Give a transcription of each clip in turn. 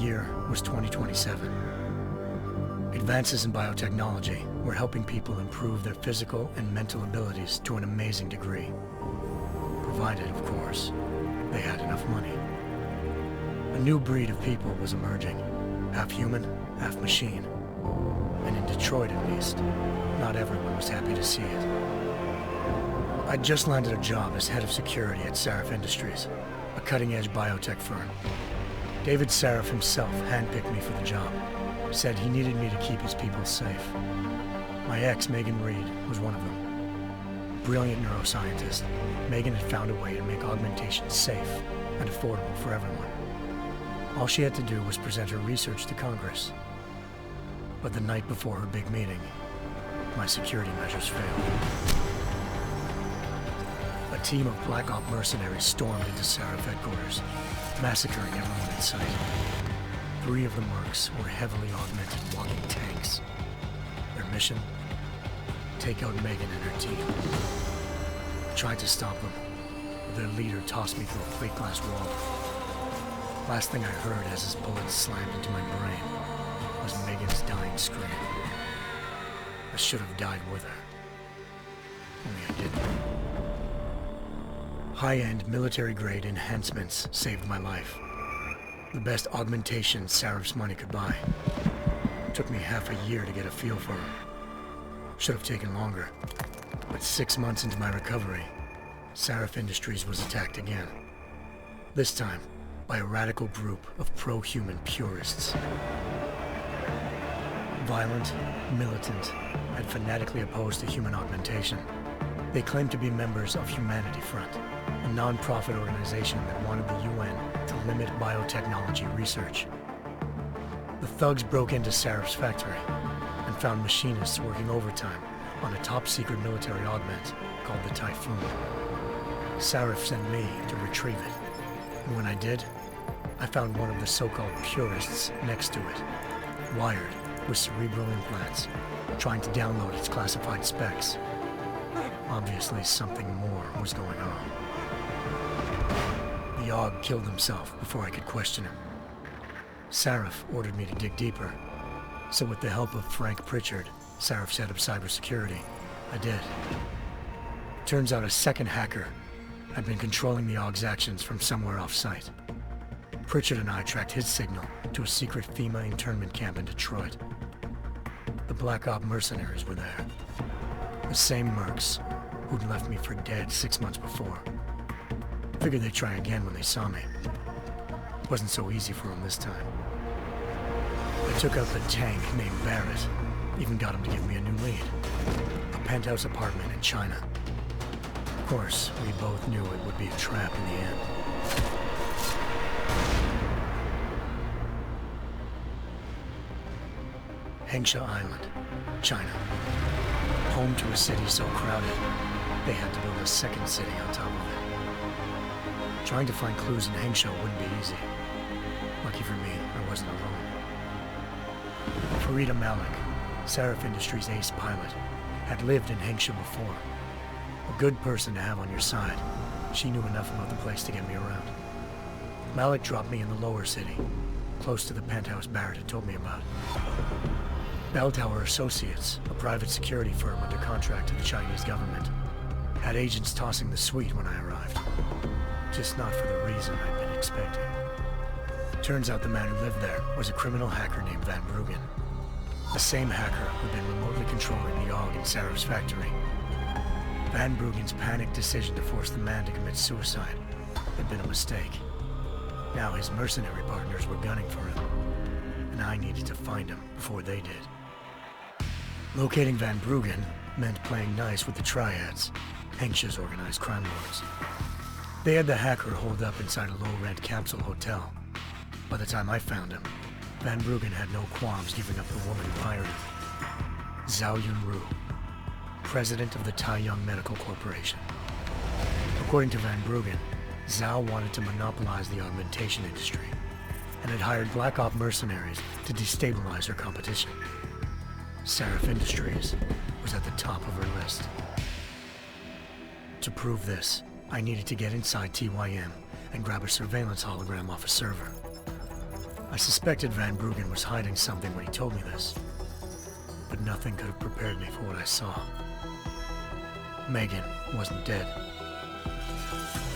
year was 2027. Advances in biotechnology were helping people improve their physical and mental abilities to an amazing degree. Provided, of course, they had enough money. A new breed of people was emerging, half human, half machine. And in Detroit, at least, not everyone was happy to see it. I'd just landed a job as head of security at Sarif Industries, a cutting-edge biotech firm. David Sarif himself handpicked me for the job, said he needed me to keep his people safe. My ex, Megan Reed, was one of them. Brilliant neuroscientist, Megan had found a way to make augmentation safe and affordable for everyone. All she had to do was present her research to Congress. But the night before her big meeting, my security measures failed. A team of Black Op mercenaries stormed into Sarif headquarters, massacring everyone in sight. 3 of the mercs were heavily augmented walking tanks. Their mission? Take out Megan and her team. I tried to stop them, but their leader tossed me through a plate glass wall. Last thing I heard as his bullets slammed into my brain was Megan's dying scream. I should have died with her. Only I didn't. High-end military-grade enhancements saved my life. The best augmentation Sarif's money could buy. Took me half a year to get a feel for her. Should have taken longer. But 6 months into my recovery, Sarif Industries was attacked again. This time, by a radical group of pro-human purists. Violent, militant, and fanatically opposed to human augmentation. They claimed to be members of Humanity Front, a non-profit organization that wanted the UN to limit biotechnology research. The thugs broke into Sarif's factory and found machinists working overtime on a top-secret military augment called the Typhoon. Sarif sent me to retrieve it, and when I did, I found one of the so-called purists next to it, wired with cerebral implants, trying to download its classified specs. Obviously, something more was going on. The Aug killed himself before I could question him. Sarif ordered me to dig deeper, so with the help of Frank Pritchard, Sarif's head of cybersecurity, I did. Turns out a second hacker had been controlling the Aug's actions from somewhere off-site. Pritchard and I tracked his signal to a secret FEMA internment camp in Detroit. The Black Op mercenaries were there. The same mercs who'd left me for dead 6 months before. Figured they'd try again when they saw me. Wasn't so easy for them this time. I took out the tank named Barrett, even got him to give me a new lead. A penthouse apartment in China. Of course, we both knew it would be a trap in the end. Hengsha Island, China. Home to a city so crowded, they had to build a second city on top of it. Trying to find clues in Hengsha wouldn't be easy. Lucky for me, I wasn't alone. Farida Malik, Sarif Industries' ace pilot, had lived in Hengsha before. A good person to have on your side. She knew enough about the place to get me around. Malik dropped me in the lower city, close to the penthouse Barrett had told me about. Bell Tower Associates, a private security firm under contract to the Chinese government, had agents tossing the suite when I arrived. Just not for the reason I'd been expecting. Turns out the man who lived there was a criminal hacker named Van Bruggen. The same hacker who'd been remotely controlling the Aug in Sarif's factory. Van Bruggen's panicked decision to force the man to commit suicide had been a mistake. Now his mercenary partners were gunning for him, and I needed to find him before they did. Locating Van Bruggen meant playing nice with the Triads, Hengsha's organized crime lords. They had the hacker holed up inside a low-rent capsule hotel. By the time I found him, Van Bruggen had no qualms giving up the woman who hired him. Zhao Yunru, president of the Taiyang Medical Corporation. According to Van Bruggen, Zhao wanted to monopolize the augmentation industry and had hired Black Op mercenaries to destabilize her competition. Sarif Industries was at the top of her list. To prove this, I needed to get inside TYM and grab a surveillance hologram off a server. I suspected Van Bruggen was hiding something when he told me this, but nothing could have prepared me for what I saw. Megan wasn't dead.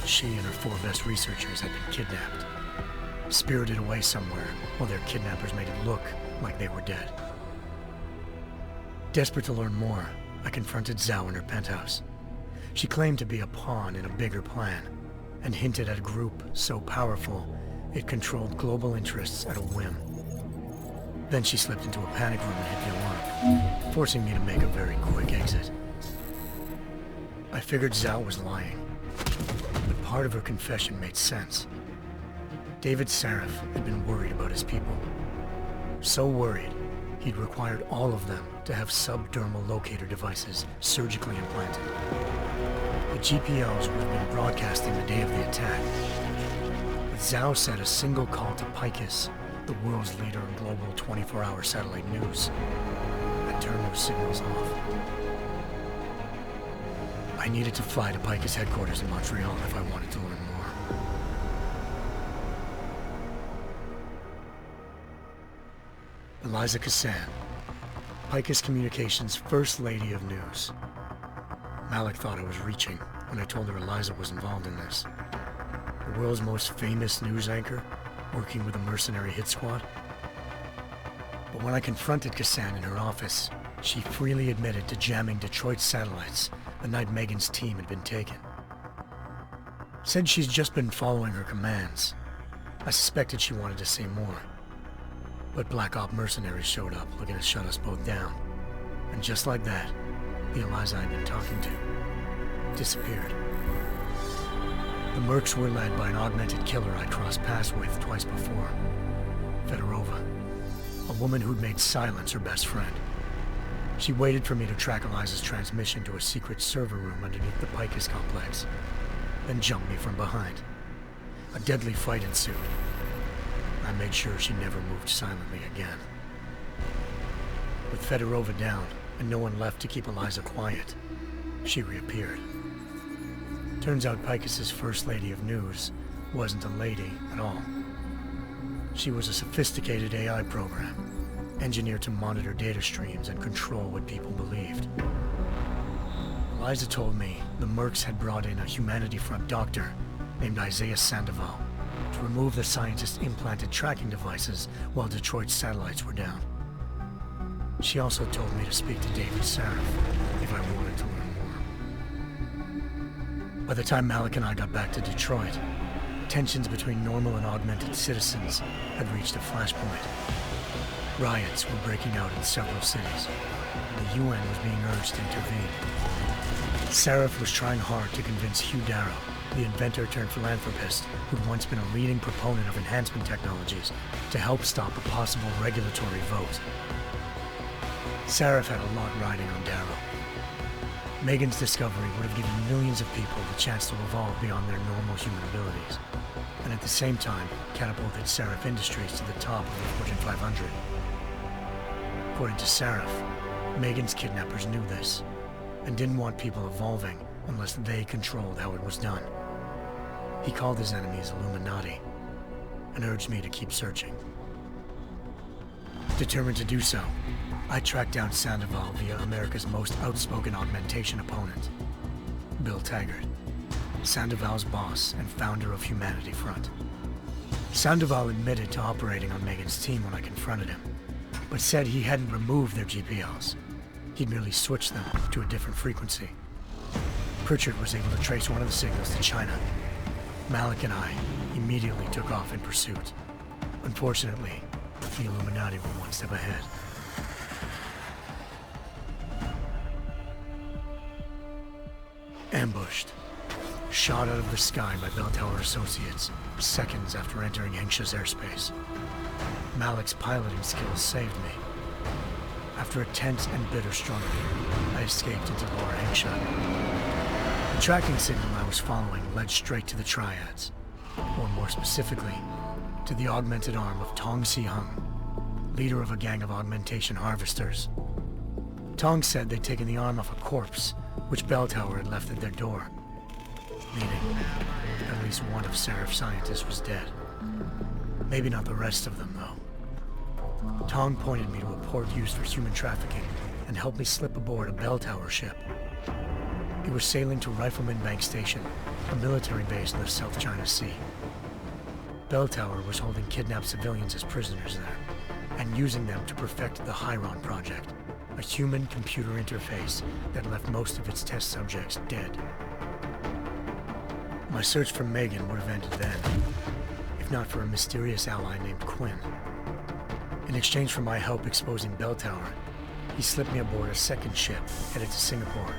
She and her 4 best researchers had been kidnapped, spirited away somewhere while their kidnappers made it look like they were dead. Desperate to learn more, I confronted Zhao in her penthouse. She claimed to be a pawn in a bigger plan, and hinted at a group so powerful it controlled global interests at a whim. Then she slipped into a panic room and hit the alarm, forcing me to make a very quick exit. I figured Zhao was lying, but part of her confession made sense. David Sarif had been worried about his people. So worried, he'd required all of them to have subdermal locator devices surgically implanted. The GPOs would have been broadcasting the day of the attack. But Zhao said a single call to Picus, the world's leader in global 24-hour satellite news, had turned those signals off. I needed to fly to Picus headquarters in Montreal if I wanted to learn more. Eliza Cassan, Picus Communications' First Lady of News. Malik thought I was reaching when I told her Eliza was involved in this. The world's most famous news anchor, working with a mercenary hit squad. But when I confronted Cassan in her office, she freely admitted to jamming Detroit's satellites the night Megan's team had been taken. Said she's just been following her commands. I suspected she wanted to say more. But Black Op mercenaries showed up looking to shut us both down. And just like that, the Eliza I'd been talking to disappeared. The Mercs were led by an augmented killer I'd crossed paths with twice before, Fedorova, a woman who'd made silence her best friend. She waited for me to track Eliza's transmission to a secret server room underneath the Picus complex, then jumped me from behind. A deadly fight ensued. I made sure she never moved silently again. With Fedorova down, and no one left to keep Eliza quiet, she reappeared. Turns out Picus's First Lady of News wasn't a lady at all. She was a sophisticated AI program, engineered to monitor data streams and control what people believed. Eliza told me the Mercs had brought in a Humanity Front doctor named Isaiah Sandoval to remove the scientist's implanted tracking devices while Detroit's satellites were down. She also told me to speak to David Sarif if I wanted to learn more. By the time Malik and I got back to Detroit, tensions between normal and augmented citizens had reached a flashpoint. Riots were breaking out in several cities, and the UN was being urged to intervene. Sarif was trying hard to convince Hugh Darrow, the inventor turned philanthropist who'd once been a leading proponent of enhancement technologies, to help stop a possible regulatory vote. Sarif had a lot riding on Darrow. Megan's discovery would have given millions of people the chance to evolve beyond their normal human abilities, and at the same time catapulted Sarif Industries to the top of the Fortune 500. According to Sarif, Megan's kidnappers knew this, and didn't want people evolving unless they controlled how it was done. He called his enemies Illuminati, and urged me to keep searching. Determined to do so, I tracked down Sandoval via America's most outspoken augmentation opponent, Bill Taggart, Sandoval's boss and founder of Humanity Front. Sandoval admitted to operating on Megan's team when I confronted him, but said he hadn't removed their GPLs. He'd merely switched them to a different frequency. Pritchard was able to trace one of the signals to China. Malik and I immediately took off in pursuit. Unfortunately, the Illuminati were one step ahead. Ambushed. Shot out of the sky by Bell Tower Associates, seconds after entering Hengsha's airspace. Malik's piloting skills saved me. After a tense and bitter struggle, I escaped into Lower Hengsha. The tracking signal I was following led straight to the Triads, or more specifically, to the augmented arm of Tong Si-hung, leader of a gang of augmentation harvesters. Tong said they'd taken the arm off a corpse, which Bell Tower had left at their door, meaning at least one of Sarif's scientists was dead. Maybe not the rest of them, though. Tong pointed me to a port used for human trafficking and helped me slip aboard a bell tower ship. It was sailing to Rifleman Bank Station, a military base in the South China Sea. Bell Tower was holding kidnapped civilians as prisoners there, and using them to perfect the Chiron Project, a human-computer interface that left most of its test subjects dead. My search for Megan would have ended then, if not for a mysterious ally named Quinn. In exchange for my help exposing Bell Tower, he slipped me aboard a second ship headed to Singapore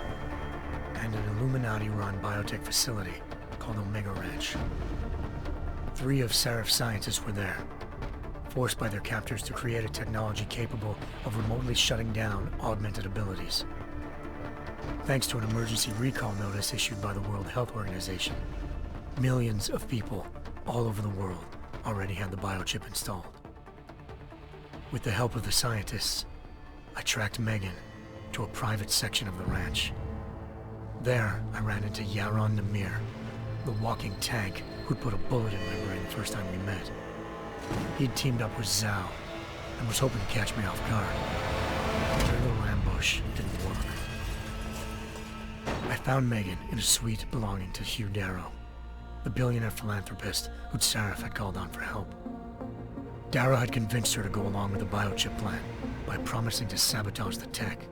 and an Illuminati-run biotech facility called Omega Ranch. 3 of Seraph's scientists were there, forced by their captors to create a technology capable of remotely shutting down augmented abilities. Thanks to an emergency recall notice issued by the World Health Organization, millions of people all over the world already had the biochip installed. With the help of the scientists, I tracked Megan to a private section of the ranch. There, I ran into Yaron Namir, the walking tank who'd put a bullet in my brain the first time we met. He'd teamed up with Zhao and was hoping to catch me off guard. Their little ambush didn't work. I found Megan in a suite belonging to Hugh Darrow, the billionaire philanthropist who'd Seraph had called on for help. Darrow had convinced her to go along with the biochip plan by promising to sabotage the tech.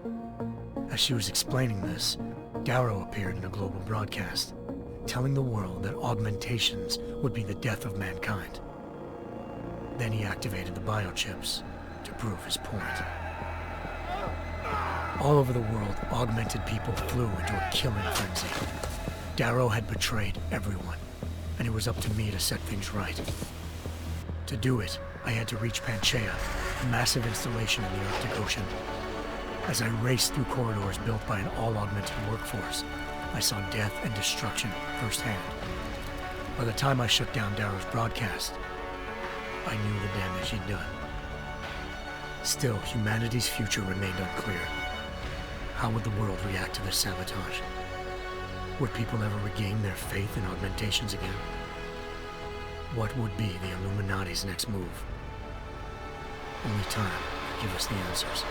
As she was explaining this, Darrow appeared in a global broadcast, telling the world that augmentations would be the death of mankind. Then he activated the biochips to prove his point. All over the world, augmented people flew into a killing frenzy. Darrow had betrayed everyone, and it was up to me to set things right. To do it, I had to reach Panchaea, a massive installation in the Arctic Ocean. As I raced through corridors built by an all-augmented workforce, I saw death and destruction firsthand. By the time I shut down Darrow's broadcast, I knew the damage he'd done. Still, humanity's future remained unclear. How would the world react to this sabotage? Would people ever regain their faith in augmentations again? What would be the Illuminati's next move? Only time could give us the answers.